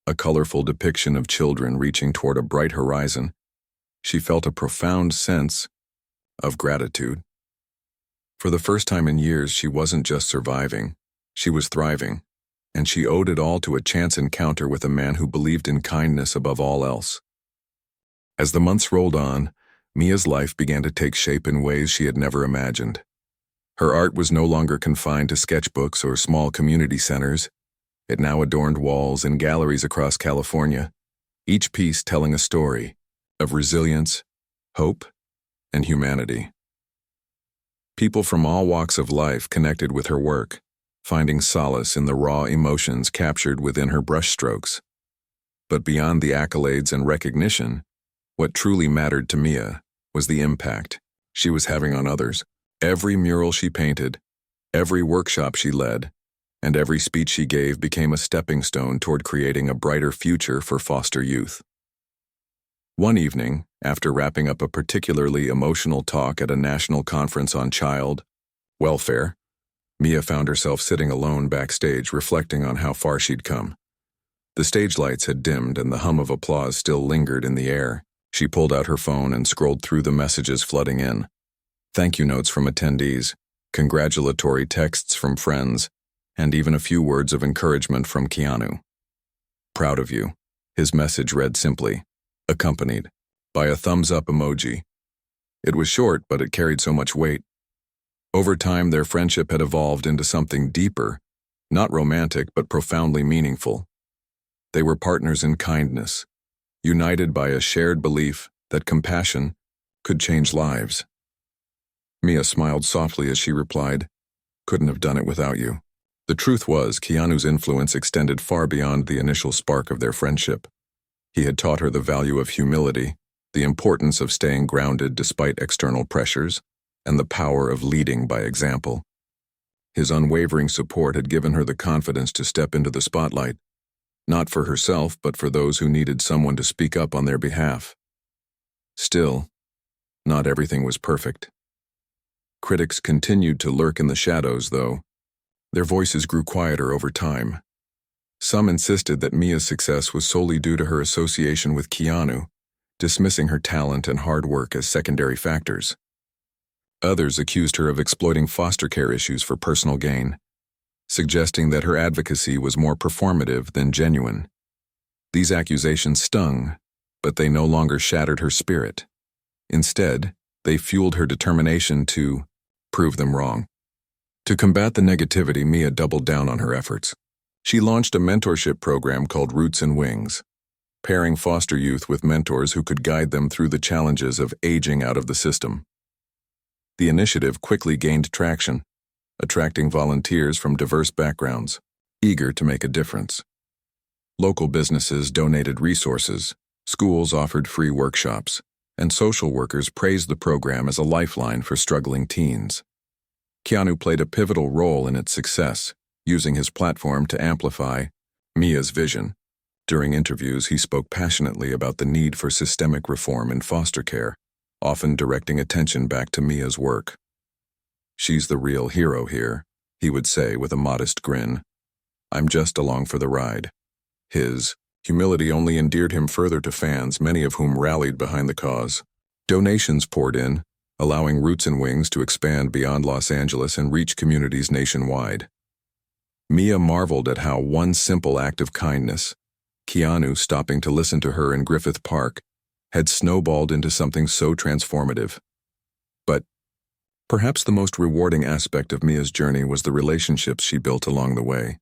a colorful depiction of children reaching toward a bright horizon, she felt a profound sense of gratitude. For the first time in years, she wasn't just surviving, she was thriving, and she owed it all to a chance encounter with a man who believed in kindness above all else. As the months rolled on, Mia's life began to take shape in ways she had never imagined. Her art was no longer confined to sketchbooks or small community centers. It now adorned walls and galleries across California, each piece telling a story of resilience, hope, and humanity. People from all walks of life connected with her work, finding solace in the raw emotions captured within her brushstrokes. But beyond the accolades and recognition, what truly mattered to Mia was the impact she was having on others. Every mural she painted, every workshop she led, and every speech she gave became a stepping stone toward creating a brighter future for foster youth. One evening, after wrapping up a particularly emotional talk at a national conference on child welfare, Mia found herself sitting alone backstage, reflecting on how far she'd come. The stage lights had dimmed and the hum of applause still lingered in the air. She pulled out her phone and scrolled through the messages flooding in. Thank you notes from attendees, congratulatory texts from friends, and even a few words of encouragement from Keanu. "Proud of you," his message read simply, accompanied by a thumbs-up emoji. It was short, but it carried so much weight. Over time, their friendship had evolved into something deeper, not romantic, but profoundly meaningful. They were partners in kindness, united by a shared belief that compassion could change lives. Mia smiled softly as she replied, "Couldn't have done it without you." The truth was, Keanu's influence extended far beyond the initial spark of their friendship. He had taught her the value of humility, the importance of staying grounded despite external pressures, and the power of leading by example. His unwavering support had given her the confidence to step into the spotlight, not for herself, but for those who needed someone to speak up on their behalf. Still, not everything was perfect. Critics continued to lurk in the shadows, though. Their voices grew quieter over time. Some insisted that Mia's success was solely due to her association with Keanu, dismissing her talent and hard work as secondary factors. Others accused her of exploiting foster care issues for personal gain, suggesting that her advocacy was more performative than genuine. These accusations stung, but they no longer shattered her spirit. Instead, they fueled her determination to prove them wrong. To combat the negativity, Mia doubled down on her efforts. She launched a mentorship program called Roots and Wings. pairing foster youth with mentors who could guide them through the challenges of aging out of the system. The initiative quickly gained traction, attracting volunteers from diverse backgrounds, eager to make a difference. Local businesses donated resources, schools offered free workshops, and social workers praised the program as a lifeline for struggling teens. Keanu played a pivotal role in its success, using his platform to amplify Mia's vision. During interviews, he spoke passionately about the need for systemic reform in foster care, often directing attention back to Mia's work. "She's the real hero here," he would say with a modest grin. "I'm just along for the ride." His humility only endeared him further to fans, many of whom rallied behind the cause. Donations poured in, allowing Roots and Wings to expand beyond Los Angeles and reach communities nationwide. Mia marveled at how one simple act of kindness, Keanu stopping to listen to her in Griffith Park, had snowballed into something so transformative. But perhaps the most rewarding aspect of Mia's journey was the relationships she built along the way.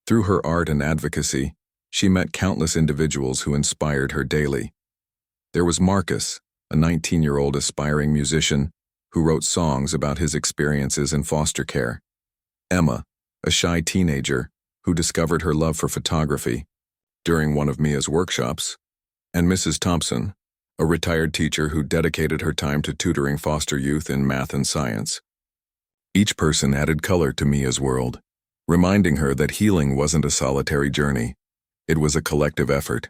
Through her art and advocacy, she met countless individuals who inspired her daily. There was Marcus, a 19-year-old aspiring musician who wrote songs about his experiences in foster care. Emma, a shy teenager who discovered her love for photography during one of Mia's workshops, and Mrs. Thompson, a retired teacher who dedicated her time to tutoring foster youth in math and science. Each person added color to Mia's world, reminding her that healing wasn't a solitary journey. It was a collective effort.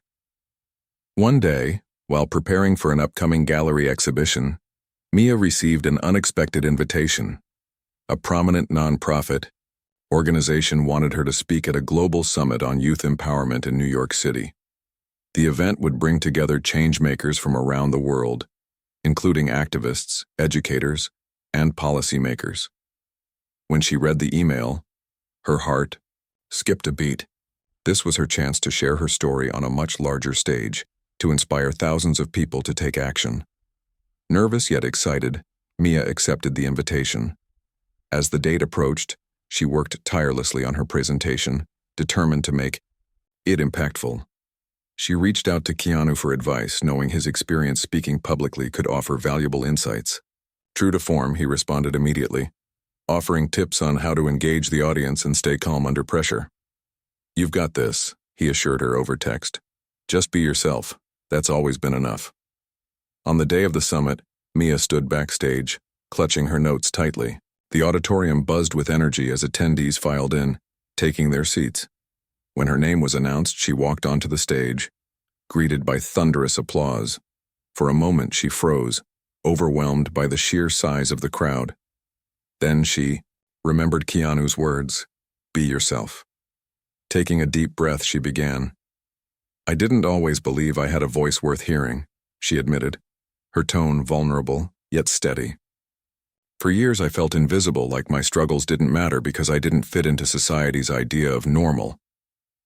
One day, while preparing for an upcoming gallery exhibition, Mia received an unexpected invitation. A prominent nonprofit organization wanted her to speak at a global summit on youth empowerment in New York City. The event would bring together changemakers from around the world, including activists, educators, and policymakers. When she read the email, her heart skipped a beat. This was her chance to share her story on a much larger stage, to inspire thousands of people to take action. Nervous yet excited, Mia accepted the invitation. As the date approached, she worked tirelessly on her presentation, determined to make it impactful. She reached out to Keanu for advice, knowing his experience speaking publicly could offer valuable insights. True to form, he responded immediately, offering tips on how to engage the audience and stay calm under pressure. "You've got this," he assured her over text. "Just be yourself. That's always been enough." On the day of the summit, Mia stood backstage, clutching her notes tightly. The auditorium buzzed with energy as attendees filed in, taking their seats. When her name was announced, she walked onto the stage, greeted by thunderous applause. For a moment, she froze, overwhelmed by the sheer size of the crowd. Then she remembered Keanu's words, "Be yourself." Taking a deep breath, she began. "I didn't always believe I had a voice worth hearing," she admitted, her tone vulnerable, yet steady. "For years I felt invisible, like my struggles didn't matter because I didn't fit into society's idea of normal.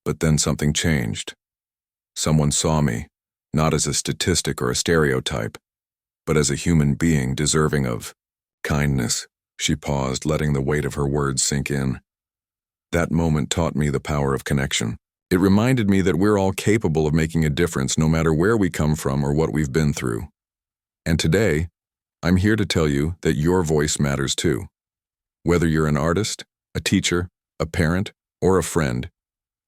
But then something changed. Someone saw me, not as a statistic or a stereotype, but as a human being deserving of kindness." She paused, letting the weight of her words sink in. "That moment taught me the power of connection. It reminded me that we're all capable of making a difference no matter where we come from or what we've been through. And today, I'm here to tell you that your voice matters too. Whether you're an artist, a teacher, a parent, or a friend,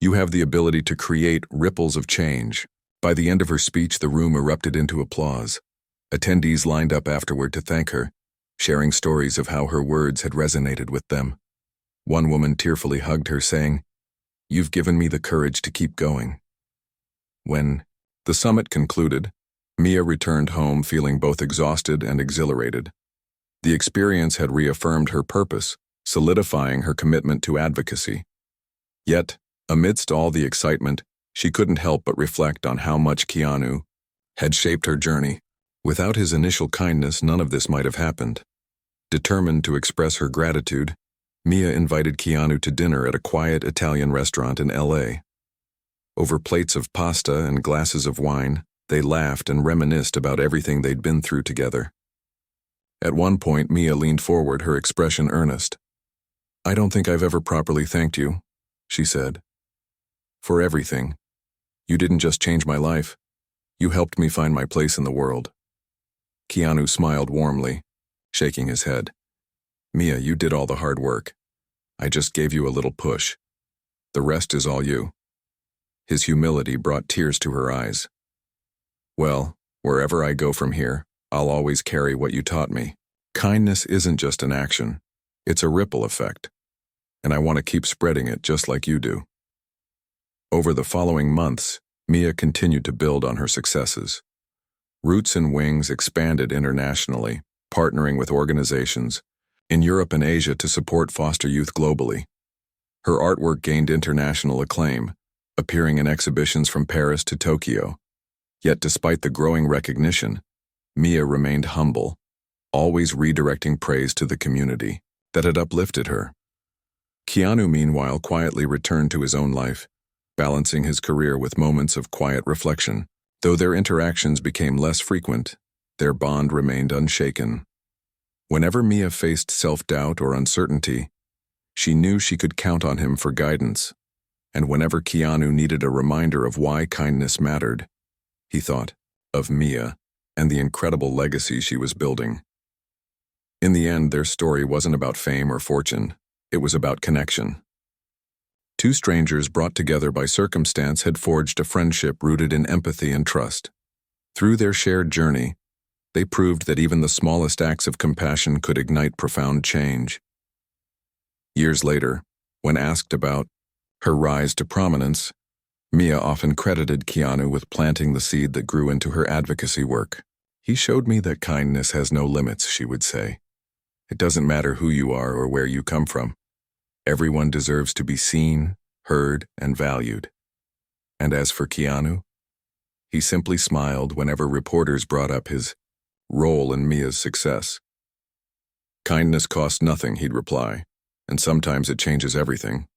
you have the ability to create ripples of change." By the end of her speech, the room erupted into applause. Attendees lined up afterward to thank her, sharing stories of how her words had resonated with them. One woman tearfully hugged her, saying, "You've given me the courage to keep going." When the summit concluded, Mia returned home feeling both exhausted and exhilarated. The experience had reaffirmed her purpose, solidifying her commitment to advocacy. Yet, amidst all the excitement, she couldn't help but reflect on how much Keanu had shaped her journey. Without his initial kindness, none of this might have happened. Determined to express her gratitude, Mia invited Keanu to dinner at a quiet Italian restaurant in LA. Over plates of pasta and glasses of wine, they laughed and reminisced about everything they'd been through together. At one point, Mia leaned forward, her expression earnest. "I don't think I've ever properly thanked you," she said. "For everything. You didn't just change my life. You helped me find my place in the world. Keanu smiled warmly, shaking his head. Mia, you did all the hard work. I just gave you a little push. The rest is all you. His humility brought tears to her eyes. Well, wherever I go from here, I'll always carry what you taught me. Kindness isn't just an action. It's a ripple effect. And I want to keep spreading it just like you do. Over the following months, Mia continued to build on her successes. Roots and Wings expanded internationally, partnering with organizations in Europe and Asia to support foster youth globally. Her artwork gained international acclaim, appearing in exhibitions from Paris to Tokyo. Yet despite the growing recognition, Mia remained humble, always redirecting praise to the community that had uplifted her. Keanu, meanwhile, quietly returned to his own life, balancing his career with moments of quiet reflection. Though their interactions became less frequent, their bond remained unshaken. Whenever Mia faced self-doubt or uncertainty, she knew she could count on him for guidance. And whenever Keanu needed a reminder of why kindness mattered, he thought of Mia and the incredible legacy she was building. In the end, their story wasn't about fame or fortune. It was about connection. Two strangers brought together by circumstance had forged a friendship rooted in empathy and trust. Through their shared journey, they proved that even the smallest acts of compassion could ignite profound change. Years later, when asked about her rise to prominence, Mia often credited Keanu with planting the seed that grew into her advocacy work. He showed me that kindness has no limits, she would say. It doesn't matter who you are or where you come from. Everyone deserves to be seen, heard, and valued. And as for Keanu, he simply smiled whenever reporters brought up his role in Mia's success. Kindness costs nothing, he'd reply, and sometimes it changes everything.